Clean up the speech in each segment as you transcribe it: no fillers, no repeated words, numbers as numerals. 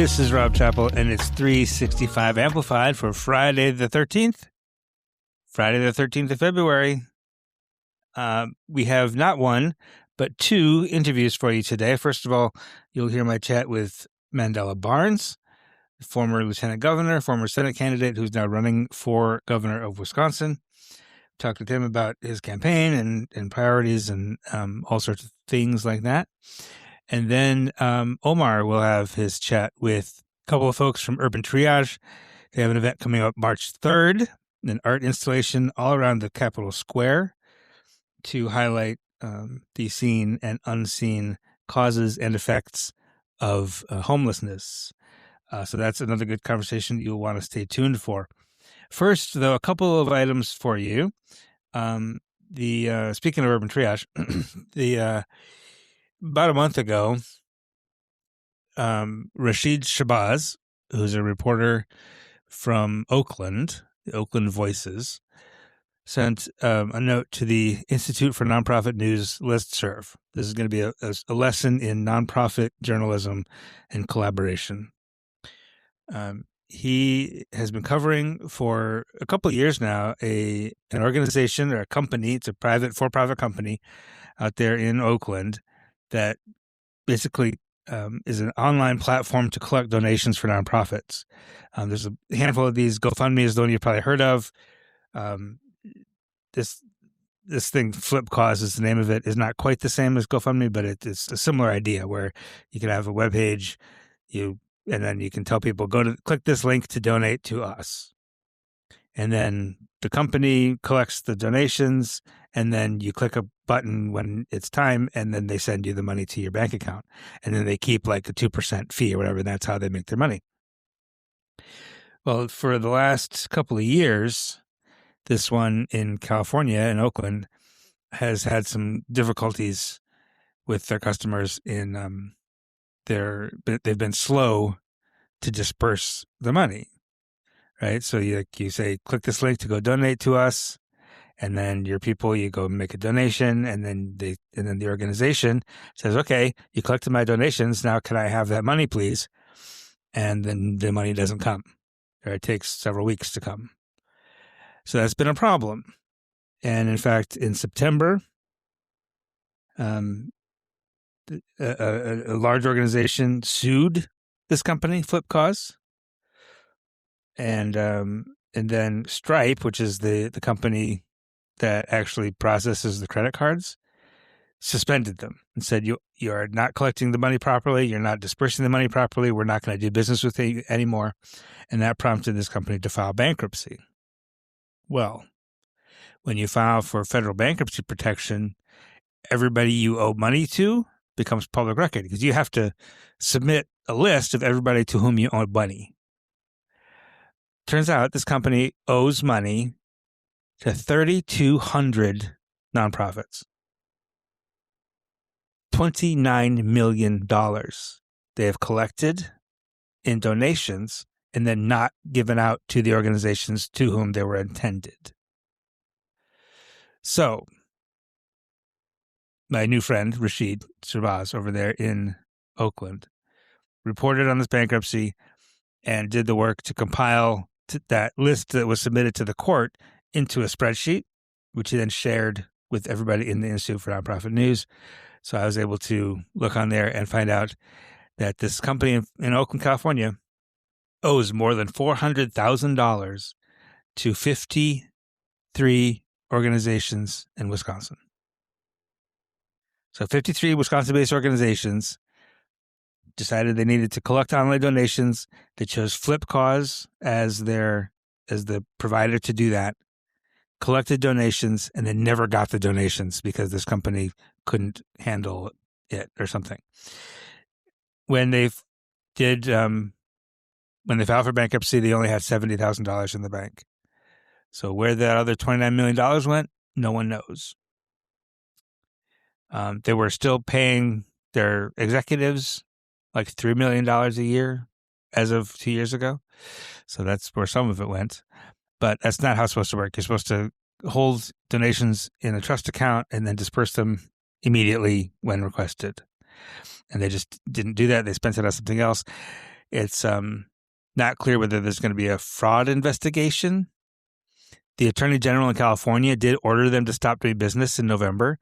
this is Rob Chappell, and it's 365 Amplified for Friday the 13th. Friday the 13th of February. We have not one, but two interviews for you today. First of all, you'll hear my chat with Mandela Barnes, former lieutenant governor, former Senate candidate who's now running for governor of Wisconsin. Talked with him about his campaign and priorities and all sorts of things like that. And then Omar will have his chat with a couple of folks from Urban Triage. They have an event coming up March 3rd, an art installation all around the Capitol Square to highlight the seen and unseen causes and effects of homelessness. So that's another good conversation you'll want to stay tuned for. First, though, a couple of items for you. Speaking of Urban Triage, about a month ago, Rashid Shabazz, who's a reporter from Oakland, the Oakland Voices, sent a note to the Institute for Nonprofit News listserv. This is going to be a lesson in nonprofit journalism and collaboration. He has been covering for a couple of years now an organization or a company. It's a for-profit company out there in Oakland that basically is an online platform to collect donations for nonprofits. There's a handful of these. GoFundMe is the one you've probably heard of. This thing, Flip Cause is the name of it, is not quite the same as GoFundMe, but it's a similar idea where you can have a webpage, and then you can tell people, click this link to donate to us. And then the company collects the donations, and then you click a button when it's time, and then they send you the money to your bank account. And then they keep like a 2% fee or whatever. And that's how they make their money. Well, for the last couple of years, this one in California, in Oakland, has had some difficulties with their customers in they've been slow to disperse the money, right? So you say, click this link to go donate to us, and then you go make a donation, and then the organization says, okay, you collected my donations, now can I have that money, please? And then the money doesn't come, or it takes several weeks to come. So that's been a problem. And in fact, in September, a large organization sued this company, Flip Cause. And then Stripe, which is the company that actually processes the credit cards, suspended them and said, you are not collecting the money properly. You're not dispersing the money properly. We're not going to do business with you anymore. And that prompted this company to file bankruptcy. Well, when you file for federal bankruptcy protection, everybody you owe money to becomes public record because you have to submit a list of everybody to whom you owe money. Turns out this company owes money to 3,200 nonprofits. $29 million they have collected in donations and then not given out to the organizations to whom they were intended. So, my new friend, Rashid Shabazz, over there in Oakland, reported on this bankruptcy and did the work to compile that list that was submitted to the court into a spreadsheet, which he then shared with everybody in the Institute for Nonprofit News. So I was able to look on there and find out that this company in Oakland, California, owes more than $400,000 to 53 organizations in Wisconsin. So 53 Wisconsin-based organizations decided they needed to collect online donations. They chose Flip Cause as the provider to do that, collected donations, and then never got the donations because this company couldn't handle it or something. When they filed for bankruptcy, they only had $70,000 in the bank. So where that other $29 million went, no one knows. They were still paying their executives like $3 million a year as of 2 years ago. So that's where some of it went. But that's not how it's supposed to work. You're supposed to hold donations in a trust account and then disperse them immediately when requested. And they just didn't do that. They spent it on something else. It's not clear whether there's going to be a fraud investigation. The Attorney General in California did order them to stop doing business in November.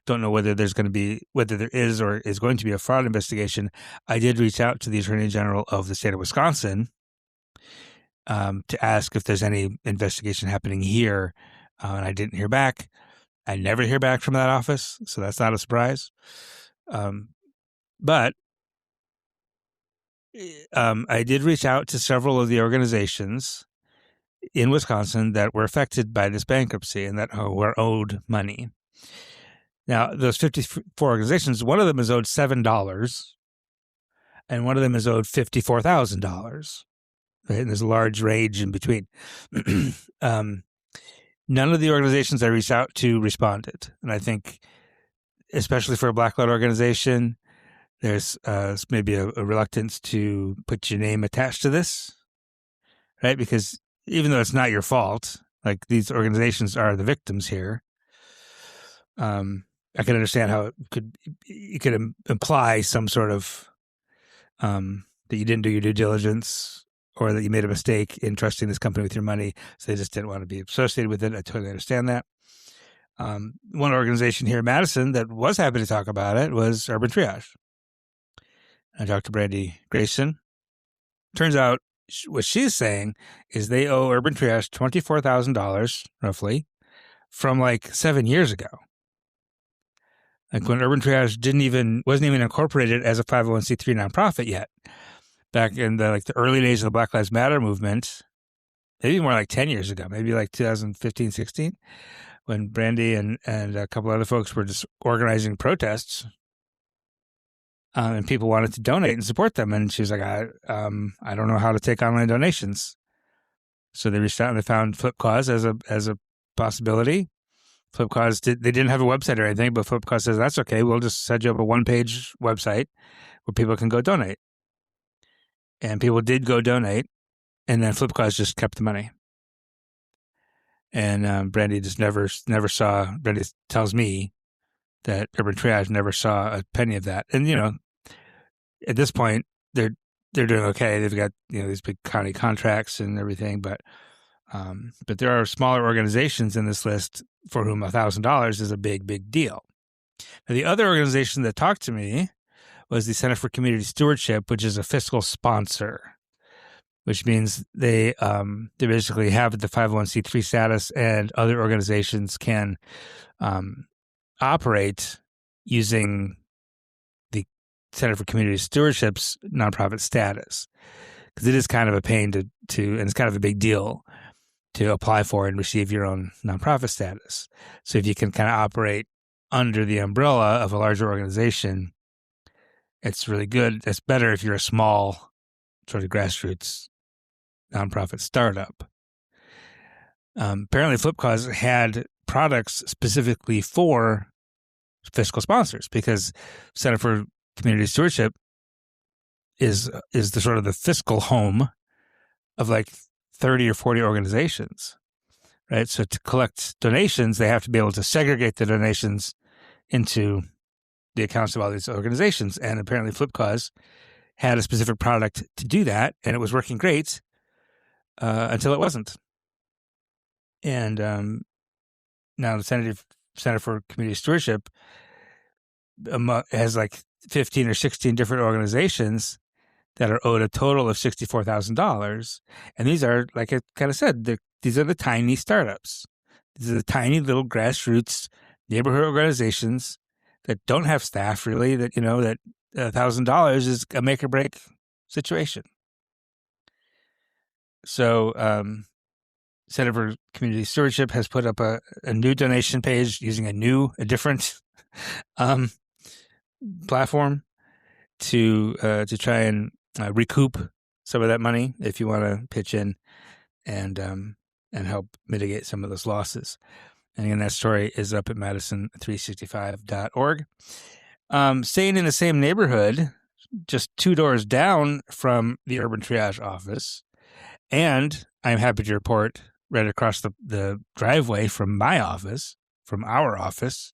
Don't know whether there is or is going to be a fraud investigation. I did reach out to the Attorney General of the state of Wisconsin to ask if there's any investigation happening here, and I didn't hear back. I never hear back from that office, so that's not a surprise. But I did reach out to several of the organizations in Wisconsin that were affected by this bankruptcy and that were owed money. Now, those 54 organizations, one of them is owed $7, and one of them is owed $54,000. Right? And there's a large range in between. None of the organizations I reached out to responded. And I think, especially for a Black-led organization, there's maybe a reluctance to put your name attached to this, right? Because even though it's not your fault, like these organizations are the victims here. I can understand how you could imply some sort of that you didn't do your due diligence or that you made a mistake in trusting this company with your money, so they just didn't want to be associated with it. I totally understand that. One organization here in Madison that was happy to talk about it was Urban Triage. I talked to Brandi Grayson. Turns out what she's saying is they owe Urban Triage $24,000 roughly from like 7 years ago. Like when Urban Triage wasn't even incorporated as a 501c3 nonprofit yet. Back in the early days of the Black Lives Matter movement, maybe more like 10 years ago, maybe like 2015, 16, when Brandi and a couple other folks were just organizing protests, and people wanted to donate and support them. And she was like, I don't know how to take online donations. So they reached out and they found Flipcause as a possibility. Flipcause they didn't have a website or anything, but Flipcause says, that's okay. We'll just set you up a one-page website where people can go donate. And people did go donate, and then Flipcause just kept the money. And Brandi just never saw. Brandi tells me that Urban Triage never saw a penny of that. And at this point, they're doing okay. They've got these big county contracts and everything, but there are smaller organizations in this list for whom $1,000 is a big deal. Now, the other organization that talked to me was the Center for Community Stewardship, which is a fiscal sponsor, which means they basically have the 501c3 status, and other organizations can operate using the Center for Community Stewardship's nonprofit status, because it is kind of a pain to and it's kind of a big deal to apply for and receive your own nonprofit status. So if you can kind of operate under the umbrella of a larger organization, it's really good. It's better if you're a small sort of grassroots nonprofit startup. Apparently Flipcause had products specifically for fiscal sponsors, because Center for Community Stewardship is the sort of the fiscal home of like 30 or 40 organizations, right? So to collect donations, they have to be able to segregate the donations into the accounts of all these organizations. And apparently Flipcause had a specific product to do that, and it was working great until it wasn't. And now the Center for Community Stewardship has like 15 or 16 different organizations that are owed a total of $64,000. And these are, like I kind of said, these are the tiny startups. These are the tiny little grassroots neighborhood organizations that don't have staff really, that that $1,000 is a make or break situation. So Center for Community Stewardship has put up a new donation page using a different platform to try and recoup some of that money if you want to pitch in and help mitigate some of those losses. And again, that story is up at madison365.org. Staying in the same neighborhood, just 2 doors down from the Urban Triage office, and I'm happy to report right across the driveway from our office,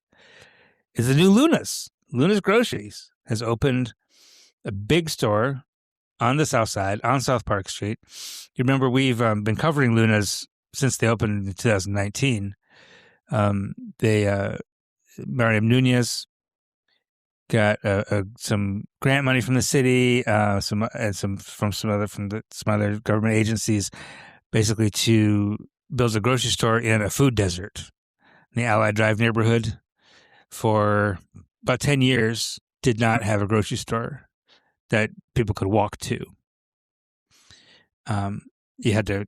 is the new Luna's. Luna's Groceries has opened a big store on the south side, on South Park Street. You remember we've been covering Luna's since they opened in 2019. Mariam Nunez got some grant money from the city, some other government agencies, basically to build a grocery store in a food desert in the Allied Drive neighborhood. For about 10 years, did not have a grocery store that people could walk to. You had to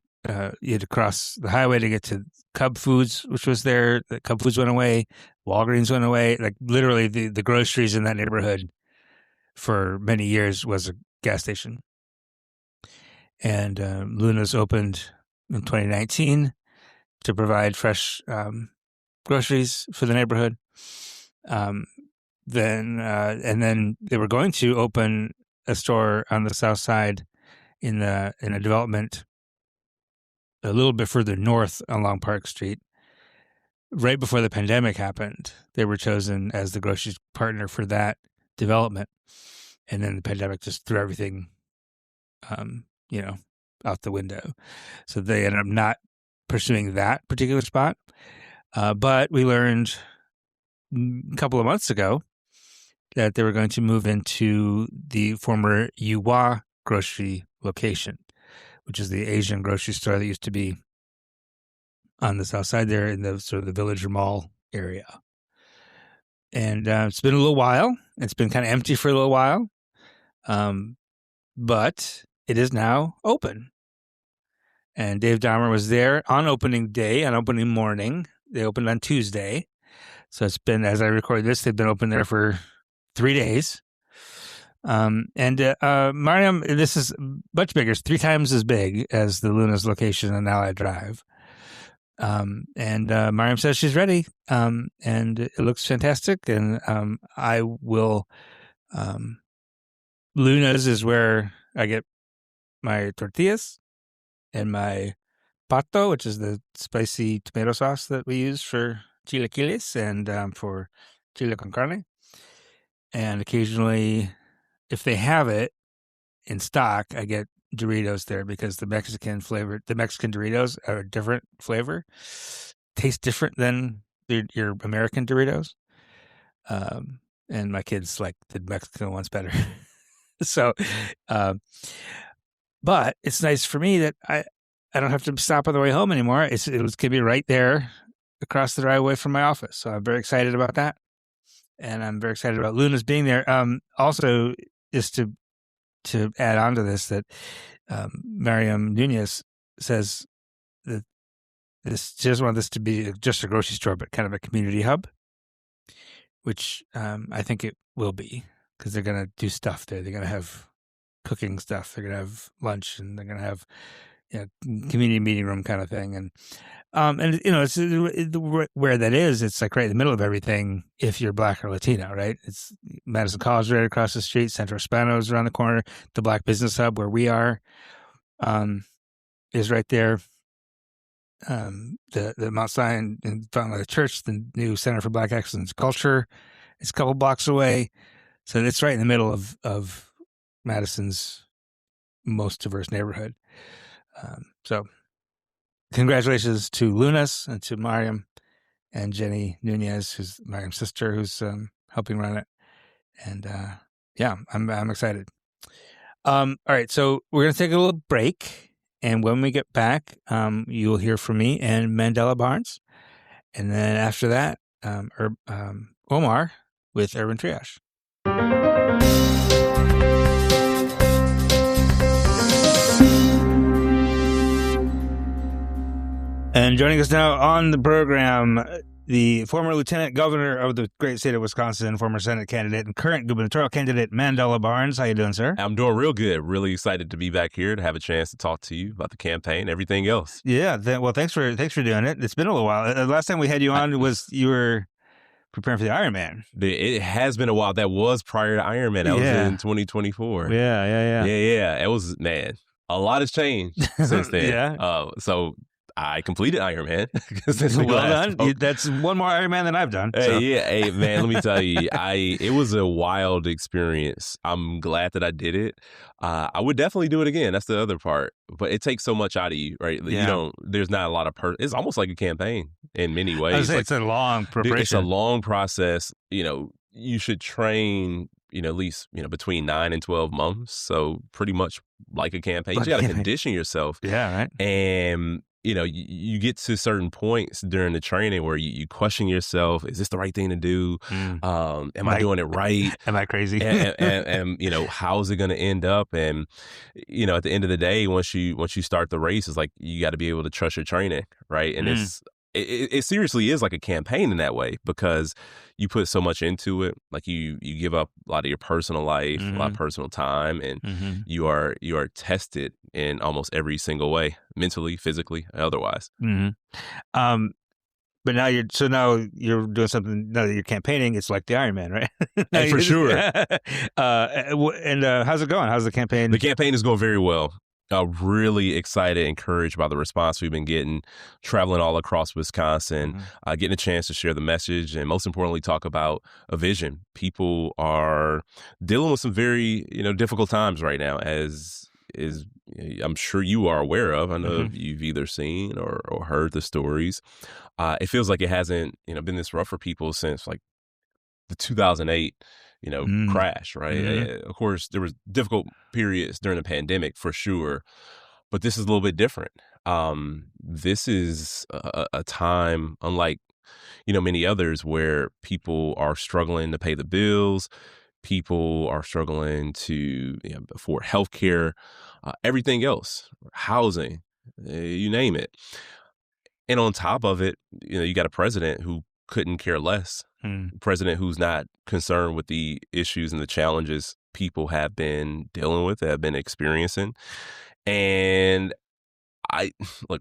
cross the highway to get to Cub Foods, which was there. The Cub Foods went away. Walgreens went away. Like literally the groceries in that neighborhood for many years was a gas station. And Luna's opened in 2019 to provide fresh groceries for the neighborhood. Then they were going to open a store on the south side in a development a little bit further north along Park Street. Right before the pandemic happened, they were chosen as the grocery partner for that development. And then the pandemic just threw everything, out the window. So they ended up not pursuing that particular spot. But we learned a couple of months ago that they were going to move into the former Yuhua grocery location, which is the Asian grocery store that used to be on the south side there in the sort of the Villager Mall area. And it's been a little while. It's been kind of empty for a little while. But it is now open. And Dave Dahmer was there on opening day, on opening morning. They opened on Tuesday. So it's been, as I record this, they've been open there for 3 days. Mariam, this is much bigger. It's 3 times as big as the Luna's location on Allied Drive. Mariam says she's ready. And it looks fantastic. And I will, Luna's is where I get my tortillas and my pato, which is the spicy tomato sauce that we use for chilaquiles and for chile con carne. And occasionally, if they have it in stock, I get Doritos there because the Mexican Doritos are a different flavor, taste different than your American Doritos. And my kids like the Mexican ones better. So, but it's nice for me that I don't have to stop on the way home anymore. It can be right there across the driveway from my office. So I'm very excited about that. And I'm very excited about Luna's being there. Also, just to add on to this, that Mariam Nunez says that she doesn't want this to be just a grocery store, but kind of a community hub, which I think it will be, because they're going to do stuff there. They're going to have cooking stuff. They're going to have lunch, and they're going to have community meeting room kind of thing. And it's where that is. It's like right in the middle of everything. If you're Black or Latino, right? It's Madison College right across the street. Centro Hispano's around the corner. The Black Business Hub where we are is right there. The Mount Zion in front of the church, the new Center for Black Excellence Culture, is a couple blocks away. So it's right in the middle of Madison's most diverse neighborhood. So congratulations to Lunas and to Mariam and Jenny Nunez, who's Mariam's sister, who's helping run it. And I'm excited. All right, so we're going to take a little break. And when we get back, you'll hear from me and Mandela Barnes. And then after that, Omar with Urban Triage. And joining us now on the program, the former lieutenant governor of the great state of Wisconsin, former Senate candidate and current gubernatorial candidate, Mandela Barnes. How you doing, sir? I'm doing real good. Really excited to be back here to have a chance to talk to you about the campaign, everything else. Yeah. Well, thanks for doing it. It's been a little while. The last time we had you on you were preparing for the Ironman. It has been a while. That was prior to Ironman. That was in 2024. Yeah. It was, man, a lot has changed since then. Yeah. So I completed Ironman. Well done. That's one more Ironman than I've done. So. Hey, man, let me tell you, it was a wild experience. I'm glad that I did it. I would definitely do it again. That's the other part. But it takes so much out of you, right? Yeah. There's not a lot of it's almost like a campaign in many ways. I would say it's a long preparation. It's a long process. You should train, at least, between 9 and 12 months. So pretty much like a campaign. You got to condition yourself. Yeah, right. And you get to certain points during the training where you question yourself: is this the right thing to do? Am I doing it right? Am I crazy? and how is it going to end up? And at the end of the day, once you start the race, it's like you got to be able to trust your training, right? And it seriously is like a campaign in that way, because you put so much into it. Like you give up a lot of your personal life, a lot of personal time, and you are tested in almost every single way, mentally, physically, otherwise. But now you're doing something. Now that you're campaigning, it's like the Ironman, right? Hey, for sure. And how's it going? How's the campaign? The campaign is going very well. Really excited, encouraged by the response we've been getting, traveling all across Wisconsin, getting a chance to share the message, and most importantly, talk about a vision. People are dealing with some very, difficult times right now, as I'm sure you are aware of. I know you've either seen or heard the stories. It feels like it hasn't, been this rough for people since like the 2008 crash, right? Of course, there was difficult periods during the pandemic for sure, but this is a little bit different. This is a time unlike, many others, where people are struggling to pay the bills. People are struggling to afford healthcare, everything else, housing, you name it. And on top of it, you got a president who couldn't care less. President who's not concerned with the issues and the challenges people have been dealing with, have been experiencing. And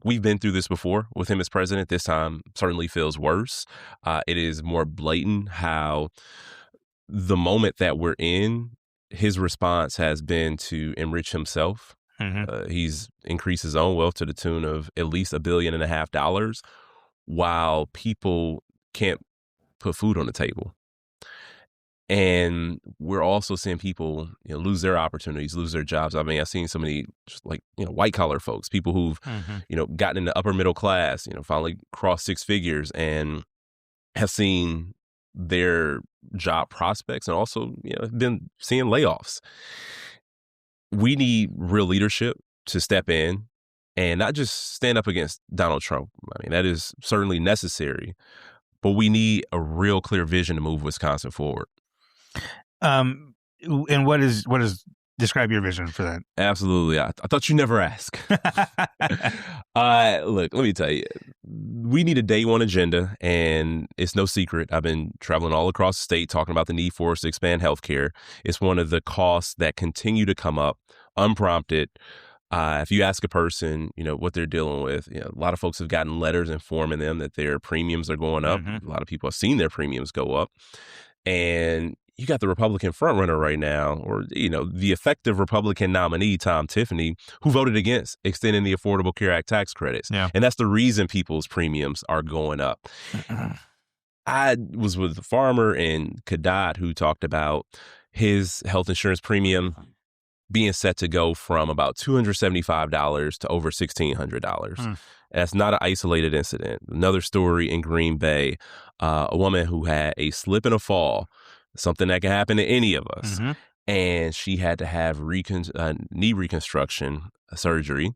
we've been through this before with him as president. This time certainly feels worse. It is more blatant how the moment that we're in, his response has been to enrich himself. He's increased his own wealth to the tune of at least $1.5 billion, while people can't put food on the table. And we're also seeing people lose their opportunities, lose their jobs. I mean, I've seen so many white collar folks, people who've gotten into upper middle class, finally crossed 6 figures, and have seen their job prospects, and also been seeing layoffs. We need real leadership to step in and not just stand up against Donald Trump. I mean, that is certainly necessary, but we need a real clear vision to move Wisconsin forward. And what is describe your vision for that? Absolutely. I thought you never ask. Look, let me tell you, we need a day one agenda, and it's no secret. I've been traveling all across the state talking about the need for us to expand healthcare. It's one of the costs that continue to come up unprompted. If you ask a person, what they're dealing with, a lot of folks have gotten letters informing them that their premiums are going up. A lot of people have seen their premiums go up. And you got the Republican frontrunner right now, or, the effective Republican nominee, Tom Tiffany, who voted against extending the Affordable Care Act tax credits. Yeah. And that's the reason people's premiums are going up. I was with a farmer in Cadott who talked about his health insurance premium being set to go from about $275 to over $1,600. That's not an isolated incident. Another story in Green Bay, a woman who had a slip and a fall, something that can happen to any of us. And she had to have knee reconstruction surgery,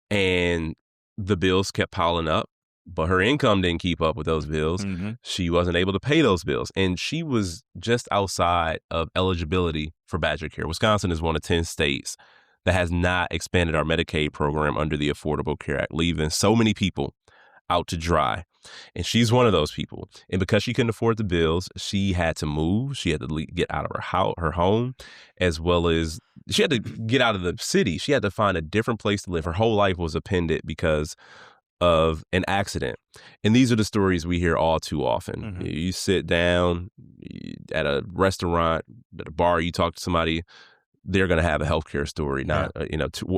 and the bills kept piling up, but her income didn't keep up with those bills. She wasn't able to pay those bills, and she was just outside of eligibility for Badger Care. Wisconsin is one of 10 states that has not expanded our Medicaid program under the Affordable Care Act, leaving so many people out to dry. And she's one of those people. And because she couldn't afford the bills, she had to move. She had to get out of her home, as well as she had to get out of the city. She had to find a different place to live. Her whole life was appended because of an accident. And these are the stories we hear all too often. You sit down at a restaurant, at a bar, you talk to somebody, they're going to have a healthcare story. Not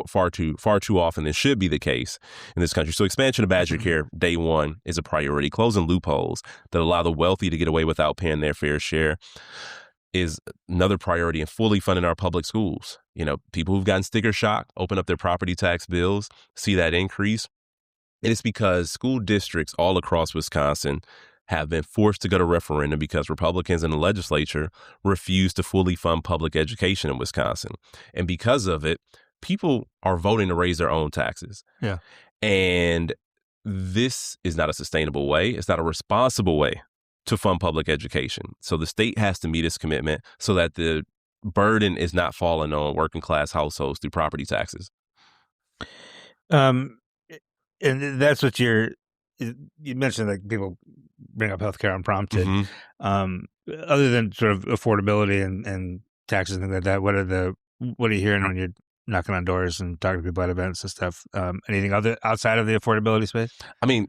far too often than should be the case in this country. So expansion of Badger Care day one is a priority. Closing loopholes that allow the wealthy to get away without paying their fair share is another priority, and fully funding our public schools. People who've gotten sticker shock open up their property tax bills, see that increase. And it's because school districts all across Wisconsin have been forced to go to referendum because Republicans in the legislature refuse to fully fund public education in Wisconsin. And because of it, people are voting to raise their own taxes. Yeah. And this is not a sustainable way. It's not a responsible way to fund public education. So the state has to meet its commitment so that the burden is not falling on working class households through property taxes. And that's what you mentioned, like people bring up healthcare unprompted. Other than sort of affordability and taxes and things like that, what are you hearing when you're knocking on doors and talking to people at events and stuff? Anything other outside of the affordability space? I mean,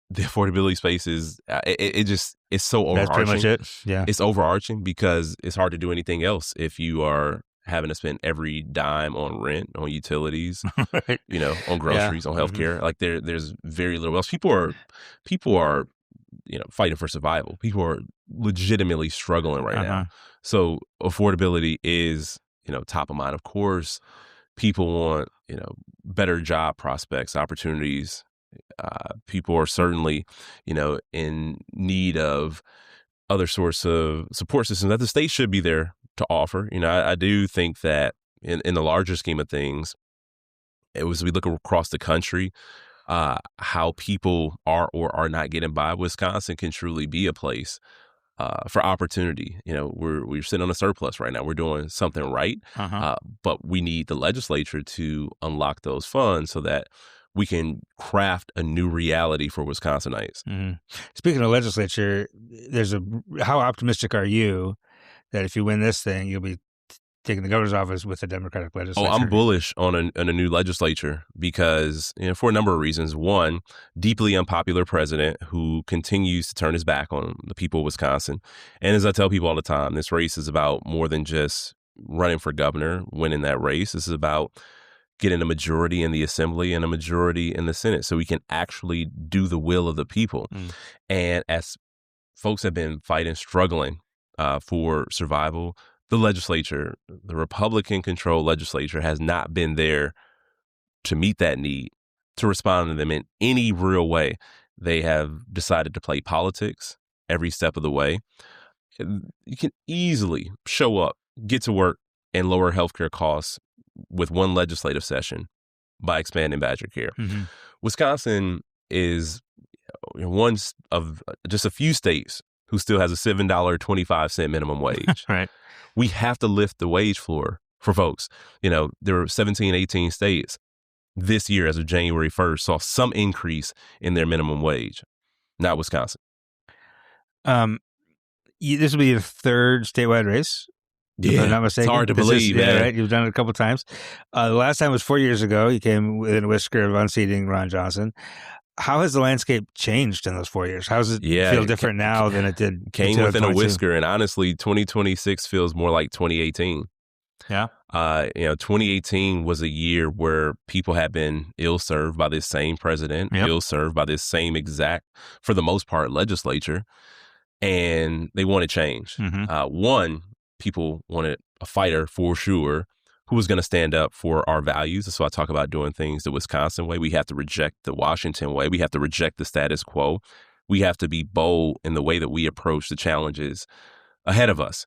the affordability space is it's so overarching. That's pretty much it. Yeah, it's overarching because it's hard to do anything else if you are having to spend every dime on rent, on utilities, right. On groceries, on healthcare. Like there's very little else. People are fighting for survival. People are legitimately struggling right now. So affordability is top of mind. Of course, people want better job prospects, opportunities. People are certainly, in need of other sorts of support systems that the state should be there to offer. I do think that in the larger scheme of things, as we look across the country, how people are or are not getting by, Wisconsin can truly be a place for opportunity. We're sitting on a surplus right now. We're doing something right, but we need the legislature to unlock those funds so that we can craft a new reality for Wisconsinites. Speaking of legislature, how optimistic are you that if you win this thing, you'll be taking the governor's office with the Democratic legislature? I'm bullish on a new legislature because, for a number of reasons. One, deeply unpopular president who continues to turn his back on the people of Wisconsin. And as I tell people all the time, this race is about more than just running for governor, winning that race. This is about getting a majority in the assembly and a majority in the Senate so we can actually do the will of the people. And as folks have been struggling for survival, the legislature, the Republican-controlled legislature, has not been there to meet that need, to respond to them in any real way. They have decided to play politics every step of the way. You can easily show up, get to work, and lower healthcare costs with one legislative session by expanding Badger Care. Wisconsin is one of just a few states who still has a $7.25 minimum wage. Right. We have to lift the wage floor for folks. There were 17, 18 states this year as of January 1st saw some increase in their minimum wage. Not Wisconsin. This will be your third statewide race. Yeah, if I'm not mistaken. It's hard to believe, man. Yeah, right? You've done it a couple of times. The last time was 4 years ago. You came within a whisker of unseating Ron Johnson. How has the landscape changed in those 4 years? How does it feel different now than it did? Came within a whisker, and honestly, 2026 feels more like 2018. Yeah. 2018 was a year where people had been ill-served by this same president, ill-served by this same exact, for the most part, legislature, and they wanted change. One, people wanted a fighter for sure who was going to stand up for our values. That's why I talk about doing things the Wisconsin way. We have to reject the Washington way. We have to reject the status quo. We have to be bold in the way that we approach the challenges ahead of us.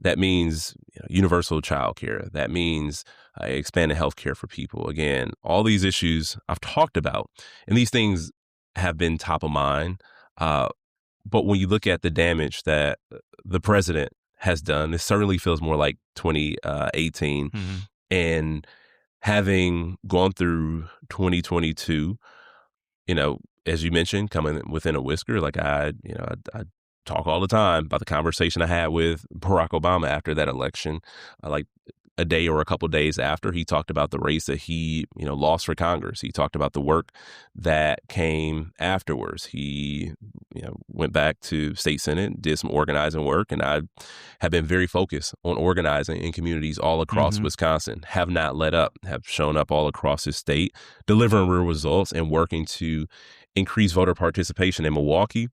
That means universal child care. That means expanded health care for people. Again, all these issues I've talked about, and these things have been top of mind. But when you look at the damage that the president has done, this certainly feels more like 2018. And having gone through 2022, as you mentioned, coming within a whisker, like I talk all the time about the conversation I had with Barack Obama after that election. a day or a couple days after, he talked about the race that he, lost for Congress. He talked about the work that came afterwards. He, went back to state senate, did some organizing work, and I have been very focused on organizing in communities all across Wisconsin, have not let up, have shown up all across his state, delivering real results and working to increase voter participation. In Milwaukee,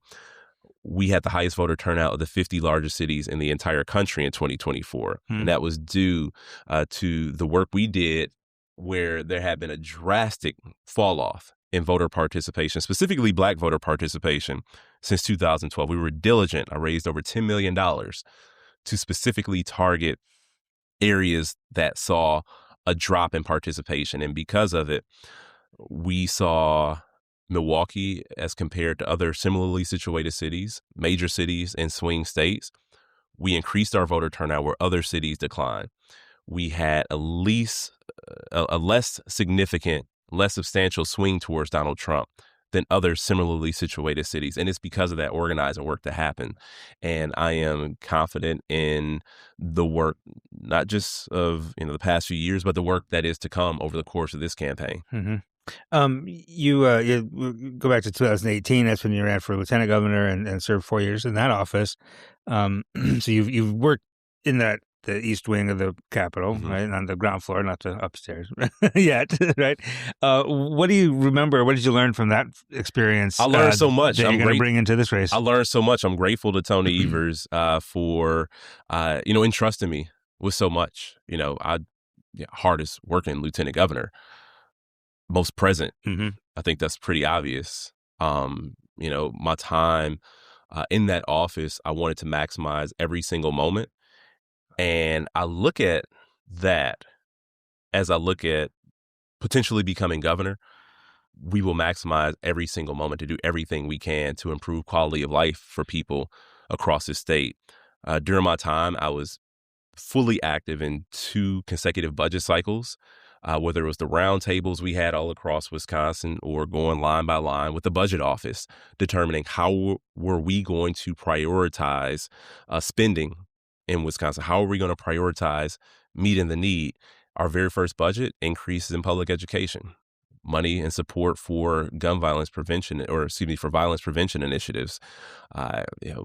we had the highest voter turnout of the 50 largest cities in the entire country in 2024. And that was due to the work we did where there had been a drastic fall off in voter participation, specifically Black voter participation, since 2012. We were diligent. I raised over $10 million to specifically target areas that saw a drop in participation. And because of it, we saw Milwaukee, as compared to other similarly situated cities, major cities and swing states, we increased our voter turnout where other cities declined. We had a less significant, less substantial swing towards Donald Trump than other similarly situated cities. And it's because of that organizing work that happened. And I am confident in the work, not just of the past few years, but the work that is to come over the course of this campaign. You go back to 2018. That's when you ran for lieutenant governor and served 4 years in that office. So you've worked in the east wing of the Capitol, right, on the ground floor, not the upstairs yet, right? What do you remember? What did you learn from that experience? I learned so much. That you're going to bring into this race. I learned so much. I'm grateful to Tony Evers for entrusting me with so much. Hardest working lieutenant governor. Most present. I think that's pretty obvious. My time in that office, I wanted to maximize every single moment. And I look at that as I look at potentially becoming governor. We will maximize every single moment to do everything we can to improve quality of life for people across the state. During my time, I was fully active in 2 consecutive budget cycles. Whether it was the roundtables we had all across Wisconsin or going line by line with the budget office, determining how were we going to prioritize spending in Wisconsin? How are we going to prioritize meeting the need? Our very first budget increases in public education, money and support for gun violence prevention, for violence prevention initiatives,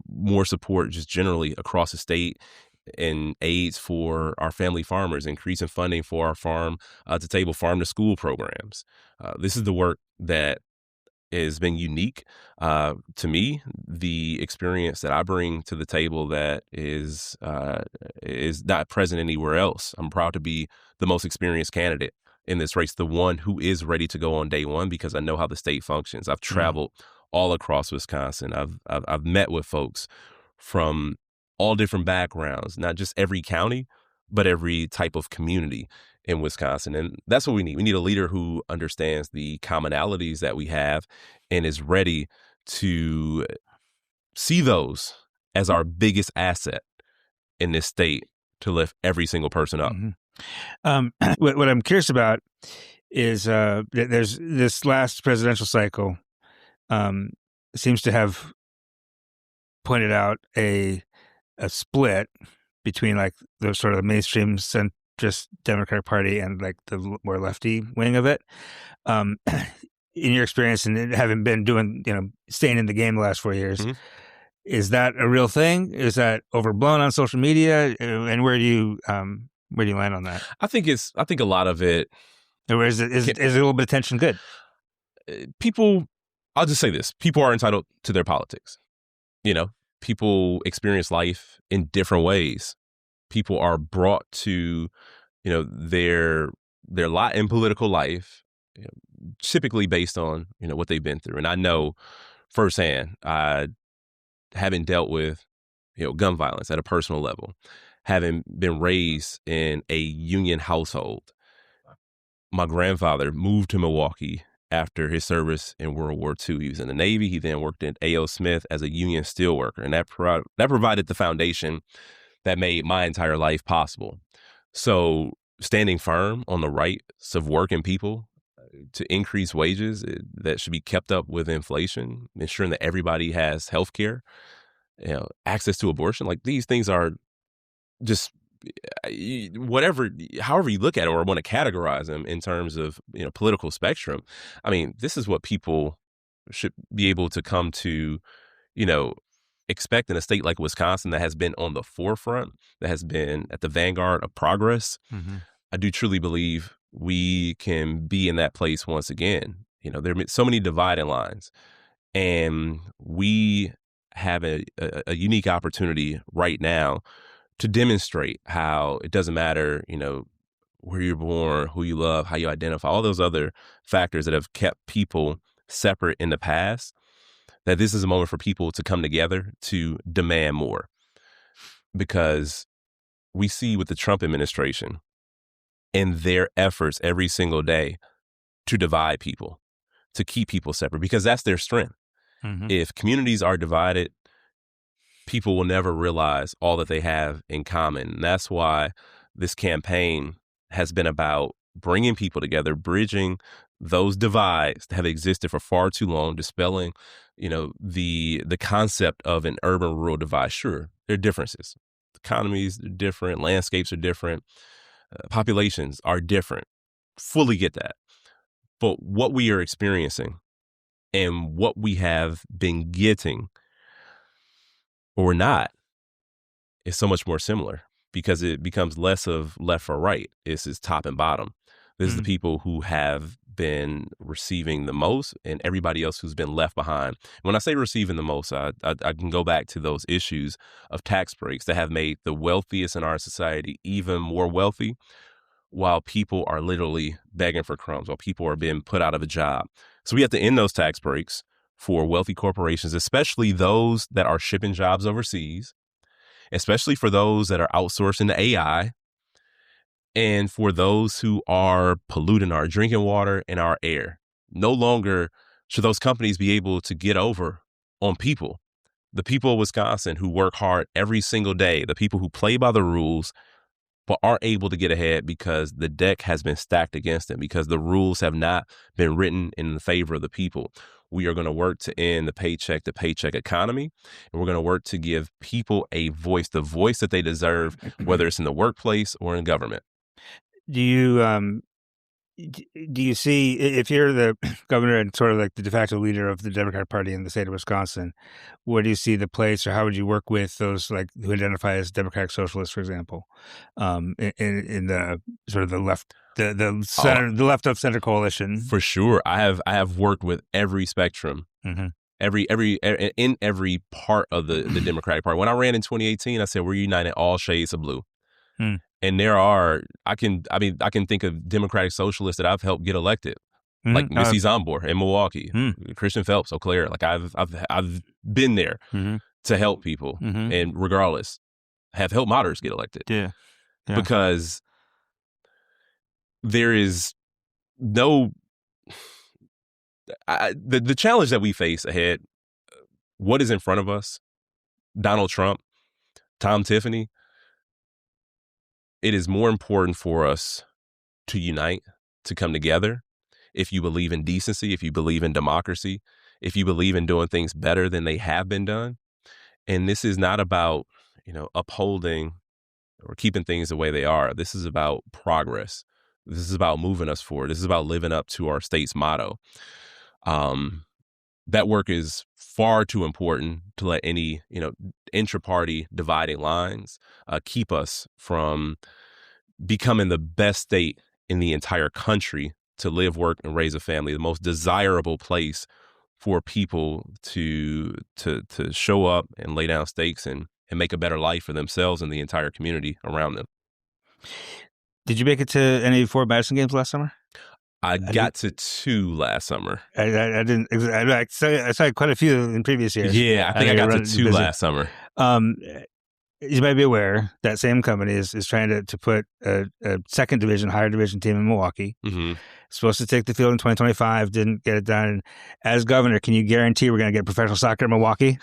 more support just generally across the state, and aids for our family farmers, increasing funding for our farm to school programs. This is the work that has been unique to me. The experience that I bring to the table that is not present anywhere else. I'm proud to be the most experienced candidate in this race, the one who is ready to go on day one, because I know how the state functions. I've traveled all across Wisconsin. I've met with folks from all different backgrounds, not just every county, but every type of community in Wisconsin. And that's what we need. We need a leader who understands the commonalities that we have and is ready to see those as our biggest asset in this state to lift every single person up. What I'm curious about is there's this last presidential cycle seems to have pointed out a split between like the sort of mainstream centrist Democratic Party and like the more lefty wing of it. In your experience and having been staying in the game the last 4 years, is that a real thing? Is that overblown on social media? And where do you land on that? I think a lot of it. Or is a little bit of tension good? I'll just say this: people are entitled to their politics. People experience life in different ways. People are brought to, their lot in political life, typically based on, what they've been through. And I know firsthand, having dealt with, gun violence at a personal level, having been raised in a union household. My grandfather moved to Milwaukee after his service in World War II. He was in the Navy. He then worked at A.O. Smith as a union steelworker, and that provided the foundation that made my entire life possible. So standing firm on the rights of working people to increase wages that should be kept up with inflation, ensuring that everybody has health care, access to abortion, like these things are just whatever, however you look at it or want to categorize them in terms of, political spectrum. I mean, this is what people should be able to come to, you know, expect in a state like Wisconsin that has been on the forefront, that has been at the vanguard of progress. Mm-hmm. I do truly believe we can be in that place once again. There are so many dividing lines, and we have a unique opportunity right now to demonstrate how it doesn't matter, where you're born, who you love, how you identify, all those other factors that have kept people separate in the past, that this is a moment for people to come together to demand more. Because we see with the Trump administration and their efforts every single day to divide people, to keep people separate, because that's their strength. Mm-hmm. If communities are divided, people will never realize all that they have in common. And that's why this campaign has been about bringing people together, bridging those divides that have existed for far too long, dispelling, the concept of an urban-rural divide. Sure, there are differences. Economies are different, landscapes are different, populations are different. Fully get that. But what we are experiencing and what we have been getting or not is so much more similar, because it becomes less of left or right. It's top and bottom. This is the people who have been receiving the most and everybody else who's been left behind. When I say receiving the most, I can go back to those issues of tax breaks that have made the wealthiest in our society even more wealthy, while people are literally begging for crumbs, while people are being put out of a job. So we have to end those tax breaks for wealthy corporations, especially those that are shipping jobs overseas, especially for those that are outsourcing to AI, and for those who are polluting our drinking water and our air. No longer should those companies be able to get over on people. The people of Wisconsin who work hard every single day, the people who play by the rules, but aren't able to get ahead because the deck has been stacked against them, because the rules have not been written in favor of the people. We are going to work to end the paycheck economy, and we're going to work to give people a voice, the voice that they deserve, whether it's in the workplace or in government. Do you see, if you're the governor and sort of like the de facto leader of the Democratic Party in the state of Wisconsin, where do you see the place, or how would you work with those like who identify as Democratic Socialists, for example, in the sort of the left, the center, the left of center coalition? For sure, I have worked with every spectrum, mm-hmm. in every part of the Democratic Party. When I ran in 2018, I said we're united all shades of blue. And there are, I can think of Democratic Socialists that I've helped get elected, like Missy Zombor in Milwaukee, Christian Phelps, Eau Claire. Like I've been there to help people, and regardless, have helped moderates get elected. Yeah. Because there is no, the challenge that we face ahead, what is in front of us, Donald Trump, Tom Tiffany, it is more important for us to unite, to come together. If you believe in decency, if you believe in democracy, if you believe in doing things better than they have been done. And this is not about, upholding or keeping things the way they are. This is about progress. This is about moving us forward. This is about living up to our state's motto. That work is far too important to let any, intra-party dividing lines keep us from becoming the best state in the entire country to live, work, and raise a family, the most desirable place for people to show up and lay down stakes and make a better life for themselves and the entire community around them. Did you make it to any Fort Madison games last summer? I got to 2 last summer. I didn't. I saw quite a few in previous years. Yeah, I think I got to 2 last summer. You might be aware that same company is trying to put a second division, higher division team in Milwaukee. supposed to take the field in 2025, didn't get it done. As governor, can you guarantee we're going to get professional soccer in Milwaukee?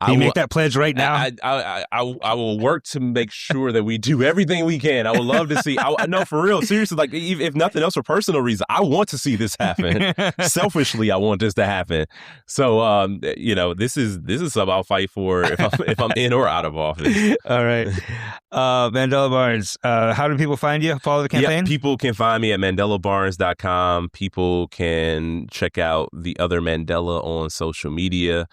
Can you make that pledge right now? I will work to make sure that we do everything we can. I would love to see. No, for real, seriously. Like, if nothing else, for personal reasons, I want to see this happen. Selfishly, I want this to happen. So, this is something I'll fight for if I'm in or out of office. All right, Mandela Barnes. How do people find you? Follow the campaign. Yep, people can find me at mandelabarnes.com. People can check out the other Mandela on social media.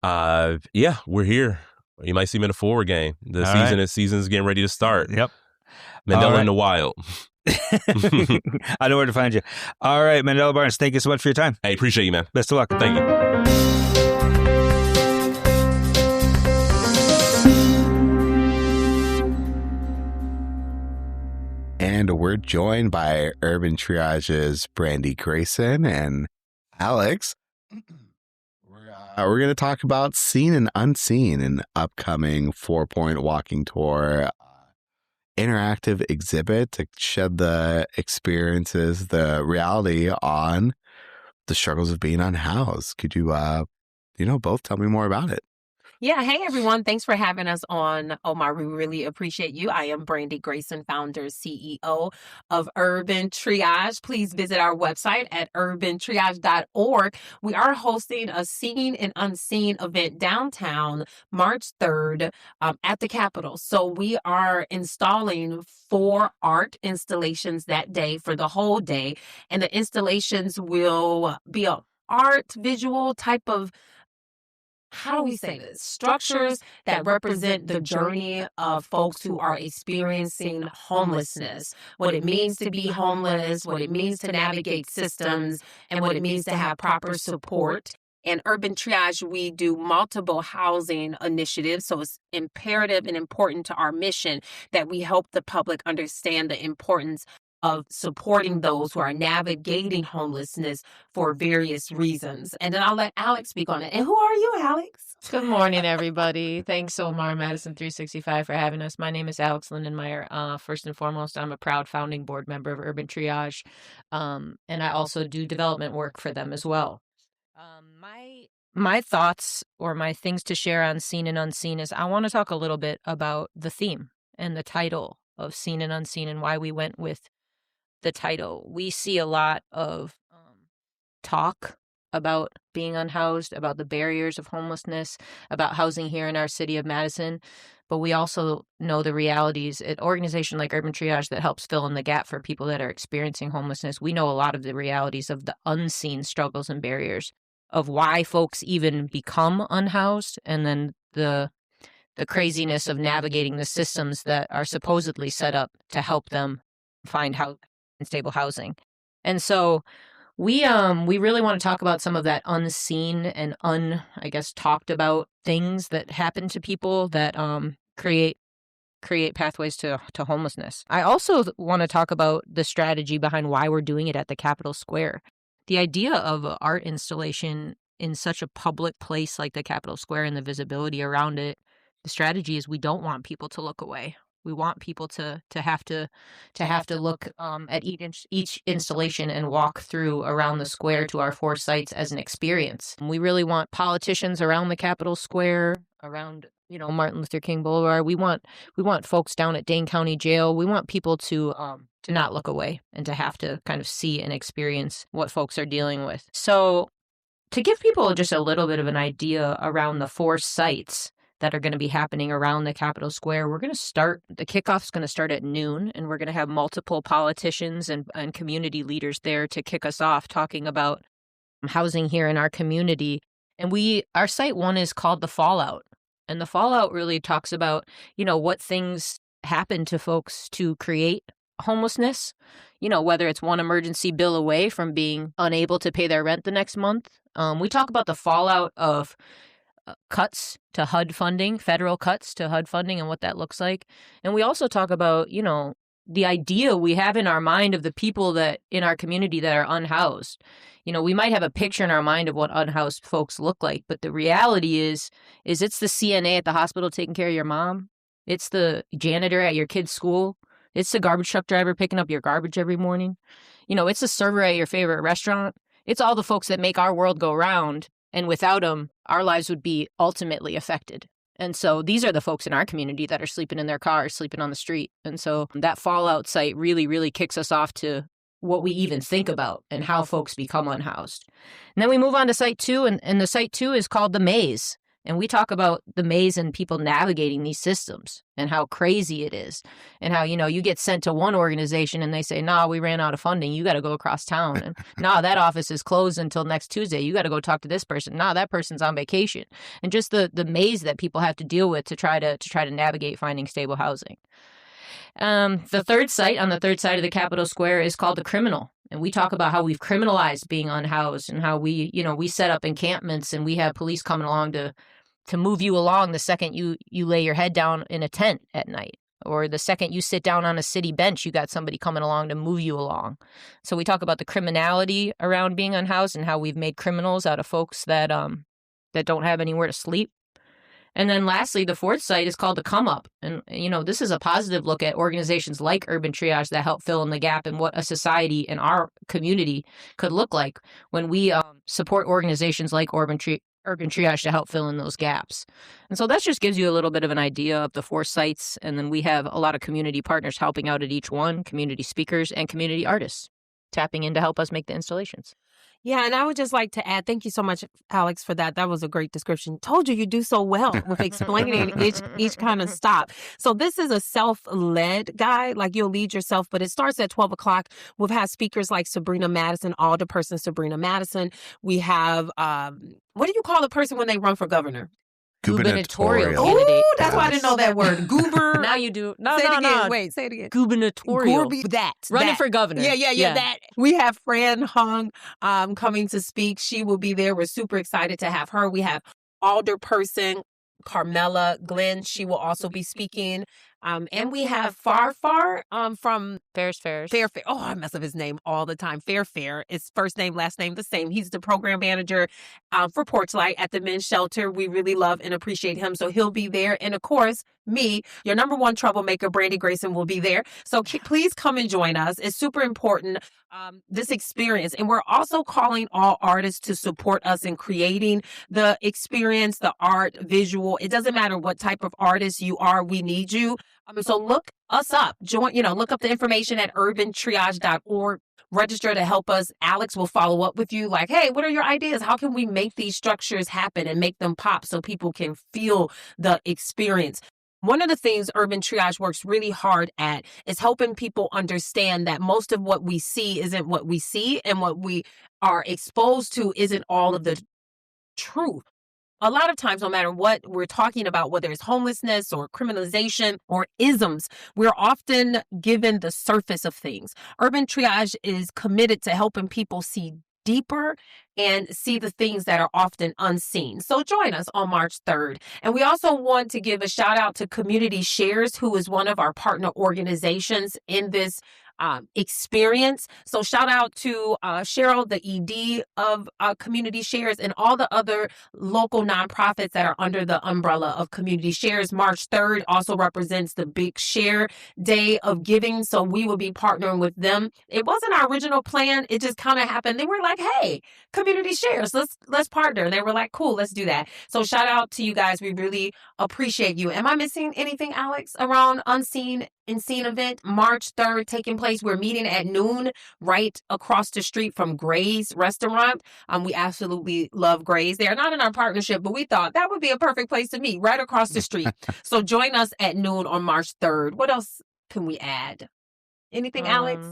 We're here. You might see me in a forward game. The season's getting ready to start. Yep. Mandela in the wild. I know where to find you. All right, Mandela Barnes, thank you so much for your time. I appreciate you, man. Best of luck. Thank you. And we're joined by Urban Triage's Brandi, Grayson, and Alex. We're going to talk about Seen and Unseen, an upcoming 4-point walking tour interactive exhibit to shed the experiences, the reality on the struggles of being unhoused. Could you, both tell me more about it? Yeah. Hey, everyone. Thanks for having us on, Omar. We really appreciate you. I am Brandi Grayson, founder, CEO of Urban Triage. Please visit our website at urbantriage.org. We are hosting a Seen and Unseen event downtown March 3rd at the Capitol. So we are installing 4 art installations that day for the whole day. And the installations will be an art visual type of, how do we say this? Structures that represent the journey of folks who are experiencing homelessness, what it means to be homeless, what it means to navigate systems, and what it means to have proper support. In Urban Triage, we do multiple housing initiatives, so it's imperative and important to our mission that we help the public understand the importance of supporting those who are navigating homelessness for various reasons. And then I'll let Alex speak on it. And who are you, Alex? Good morning, everybody. Thanks, Omar, Madison 365, for having us. My name is Alex Lindenmeyer. First and foremost, I'm a proud founding board member of Urban Triage, and I also do development work for them as well. My thoughts or my things to share on Seen and Unseen is I want to talk a little bit about the theme and the title of Seen and Unseen and why we went with the title. We see a lot of talk about being unhoused, about the barriers of homelessness, about housing here in our city of Madison, but we also know the realities. An organization like Urban Triage that helps fill in the gap for people that are experiencing homelessness, we know a lot of the realities of the unseen struggles and barriers of why folks even become unhoused, and then the craziness of navigating the systems that are supposedly set up to help them find stable housing. And so we really want to talk about some of that unseen and talked about things that happen to people that create pathways to homelessness. I also want to talk about the strategy behind why we're doing it at the Capitol Square. The idea of an art installation in such a public place like the Capitol Square and the visibility around it, the strategy is we don't want people to look away. We want people to have to look at each installation and walk through around the square to our 4 sites as an experience. We really want politicians around the Capitol Square, around Martin Luther King Boulevard. We want folks down at Dane County Jail. We want people to not look away and to have to kind of see and experience what folks are dealing with. So to give people just a little bit of an idea around the 4 sites that are going to be happening around the Capitol Square. The kickoff's going to start at noon, and we're going to have multiple politicians and community leaders there to kick us off talking about housing here in our community. And our site 1 is called The Fallout. And The Fallout really talks about, what things happen to folks to create homelessness, whether it's one emergency bill away from being unable to pay their rent the next month. We talk about the fallout of cuts to HUD funding, federal cuts to HUD funding, and what that looks like. And we also talk about, the idea we have in our mind of the people that in our community that are unhoused. We might have a picture in our mind of what unhoused folks look like, but the reality is it's the CNA at the hospital taking care of your mom. It's the janitor at your kid's school. It's the garbage truck driver picking up your garbage every morning. it's the server at your favorite restaurant. It's all the folks that make our world go round. And without them, our lives would be ultimately affected. And so these are the folks in our community that are sleeping in their cars, sleeping on the street. And so that fallout site really, really kicks us off to what we even think about and how folks become unhoused. And then we move on to site 2, and the site 2 is called the maze. And we talk about the maze and people navigating these systems and how crazy it is and how, you get sent to one organization and they say, nah, we ran out of funding. You got to go across town. And nah, that office is closed until next Tuesday. You got to go talk to this person. Nah, that person's on vacation. And just the maze that people have to deal with to try to navigate finding stable housing. The third site on the third side of the Capitol Square is called the Criminal. And we talk about how we've criminalized being unhoused and how we set up encampments and we have police coming along to move you along the second you lay your head down in a tent at night. Or the second you sit down on a city bench, you got somebody coming along to move you along. So we talk about the criminality around being unhoused and how we've made criminals out of folks that don't have anywhere to sleep. And then lastly, the fourth site is called the Come Up. And, this is a positive look at organizations like Urban Triage that help fill in the gap and what a society in our community could look like when we support organizations like Urban Triage to help fill in those gaps. And so that just gives you a little bit of an idea of the 4 sites. And then we have a lot of community partners helping out at each one, community speakers and community artists tapping in to help us make the installations. Yeah, and I would just like to add, thank you so much, Alex, for that. That was a great description. Told you do so well with explaining each kind of stop. So this is a self-led guide, like you'll lead yourself, but it starts at 12 o'clock. We've had speakers like Sabrina Madison, alderperson Sabrina Madison. We have, what do you call a person when they run for governor? Gubernatorial Oh, candidate. that's why I didn't know that word. Goober. Now you do. No, say no, it again. no. Wait, say it again. Gubernatorial. Running that. for governor. Yeah. That. We have Fran Hung coming to speak. She will be there. We're super excited to have her. We have alderperson Carmela Glenn. She will also be speaking. And we have Far from Fair. Oh, I mess up his name all the time. Fair. It's first name, last name the same. He's the program manager for Porchlight at the men's shelter. We really love and appreciate him. So he'll be there. And of course, me, your number one troublemaker, Brandi Grayson, will be there. So please come and join us. It's super important, this experience. And we're also calling all artists to support us in creating the experience, the art, visual. It doesn't matter what type of artist you are. We need you. So look us up. Look up the information at urbantriage.org. Register to help us. Alex will follow up with you like, hey, what are your ideas? How can we make these structures happen and make them pop so people can feel the experience? One of the things Urban Triage works really hard at is helping people understand that most of what we see isn't what we see, and what we are exposed to isn't all of the truth. A lot of times, no matter what we're talking about, whether it's homelessness or criminalization or isms, we're often given the surface of things. Urban Triage is committed to helping people see deeper and see the things that are often unseen. So join us on March 3rd. And we also want to give a shout out to Community Shares, who is one of our partner organizations in this experience. So shout out to Cheryl, the ED of Community Shares, and all the other local nonprofits that are under the umbrella of Community Shares. March 3rd also represents the Big Share Day of Giving. So we will be partnering with them. It wasn't our original plan. It just kind of happened. They were like, hey, Community Shares, let's partner. They were like, cool, let's do that. So shout out to you guys. We really appreciate you. Am I missing anything, Alex, around Unseen and Seen event? March 3rd taking place. We're meeting at noon right across the street from Gray's restaurant. We absolutely love Gray's. They're not in our partnership, but we thought that would be a perfect place to meet right across the street. So join us at noon on March 3rd. What else can we add? Anything, Alex?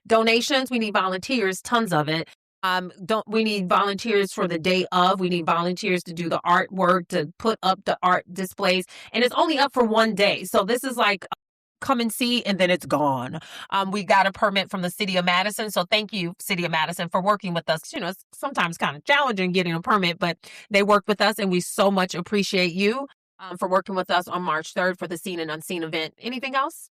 Donations. We need volunteers, tons of it. We need volunteers for the day of. We need volunteers to do the artwork, to put up the art displays. And it's only up for one day. So this is like come and see, and then it's gone. We got a permit from the City of Madison. So thank you, City of Madison, for working with us. It's sometimes kind of challenging getting a permit, but they worked with us, and we so much appreciate you for working with us on March 3rd for the Seen and Unseen event. Anything else?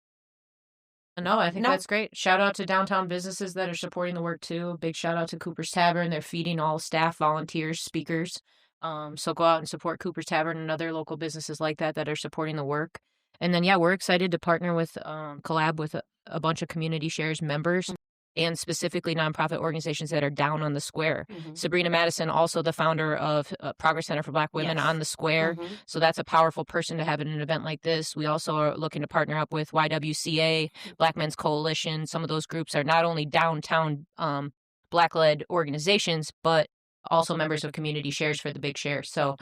No, I think that's great. Shout out to downtown businesses that are supporting the work too. Big shout out to Cooper's Tavern. They're feeding all staff, volunteers, speakers. So go out and support Cooper's Tavern and other local businesses like that are supporting the work. And then, we're excited to partner with, collab with a bunch of Community Shares members. and specifically nonprofit organizations that are down on the square. Mm-hmm. Sabrina Madison, also the founder of Progress Center for Black Women on the Square. Mm-hmm. So that's a powerful person to have at an event like this. We also are looking to partner up with YWCA, Black Men's Coalition. Some of those groups are not only downtown Black-led organizations, but also members of Community Shares for the Big Share. So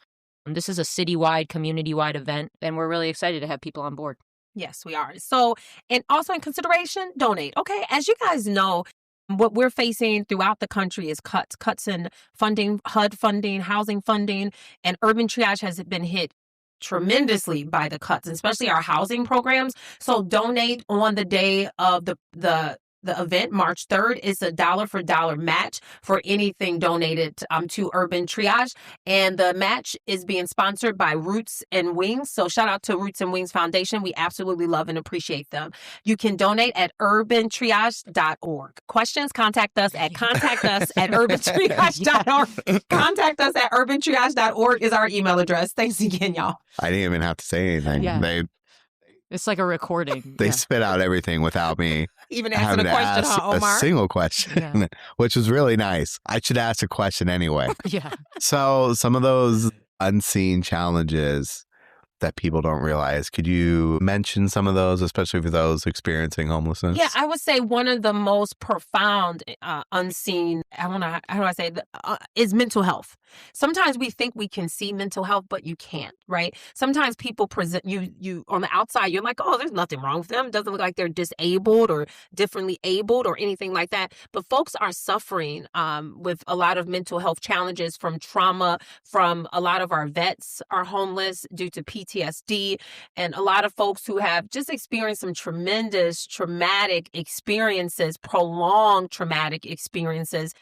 this is a citywide, community-wide event, and we're really excited to have people on board. Yes, we are. So, and also in consideration, donate. Okay. As you guys know, what we're facing throughout the country is cuts in funding, HUD funding, housing funding, and Urban Triage has been hit tremendously by the cuts, especially our housing programs. So donate on the day of the event, March 3rd. Is a dollar for dollar match for anything donated to Urban Triage. And the match is being sponsored by Roots and Wings. So shout out to Roots and Wings Foundation. We absolutely love and appreciate them. You can donate at urbantriage.org. Questions? Contact us at urbantriage.org. Contact us at urbantriage.org is our email address. Thanks again, y'all. I didn't even have to say anything. Yeah. It's like a recording. They spit out everything without me even answering having a to question, ask Omar? a single question, which was really nice. I should ask a question anyway. Yeah. So some of those unseen challenges that people don't realize, could you mention some of those, especially for those experiencing homelessness? Yeah, I would say one of the most profound, unseen, is mental health. Sometimes we think we can see mental health, but you can't, right? Sometimes people present you on the outside, you're like, oh, there's nothing wrong with them. It doesn't look like they're disabled or differently abled or anything like that. But folks are suffering with a lot of mental health challenges from trauma, from a lot of our vets are homeless due to PTSD, and a lot of folks who have just experienced some tremendous traumatic experiences, prolonged traumatic experiences.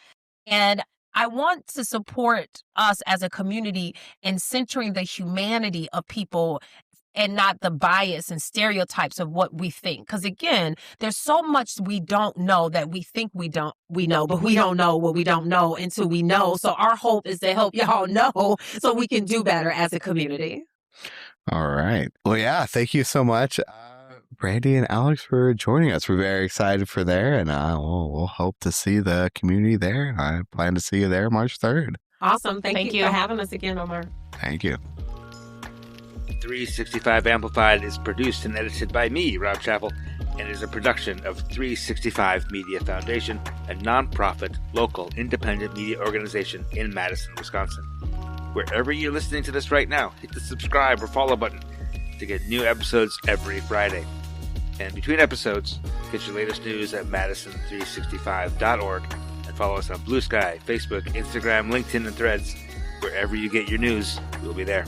And I want to support us as a community in centering the humanity of people and not the bias and stereotypes of what we think. Because again, there's so much we don't know that we think we know, but we don't know what we don't know until we know. So our hope is to help y'all know so we can do better as a community. All right. Well, yeah, thank you so much, Brandi and Alex, for joining us. We're very excited for there, and we'll hope to see the community there. I plan to see you there March 3rd. Awesome. Thank you for having us again, Omar. Thank you. 365 Amplified is produced and edited by me, Rob Chappell, and is a production of 365 Media Foundation, a nonprofit, local, independent media organization in Madison, Wisconsin. Wherever you're listening to this right now, hit the subscribe or follow button to get new episodes every Friday. And between episodes, get your latest news at madison365.org and follow us on Blue Sky, Facebook, Instagram, LinkedIn, and Threads. Wherever you get your news, we'll be there.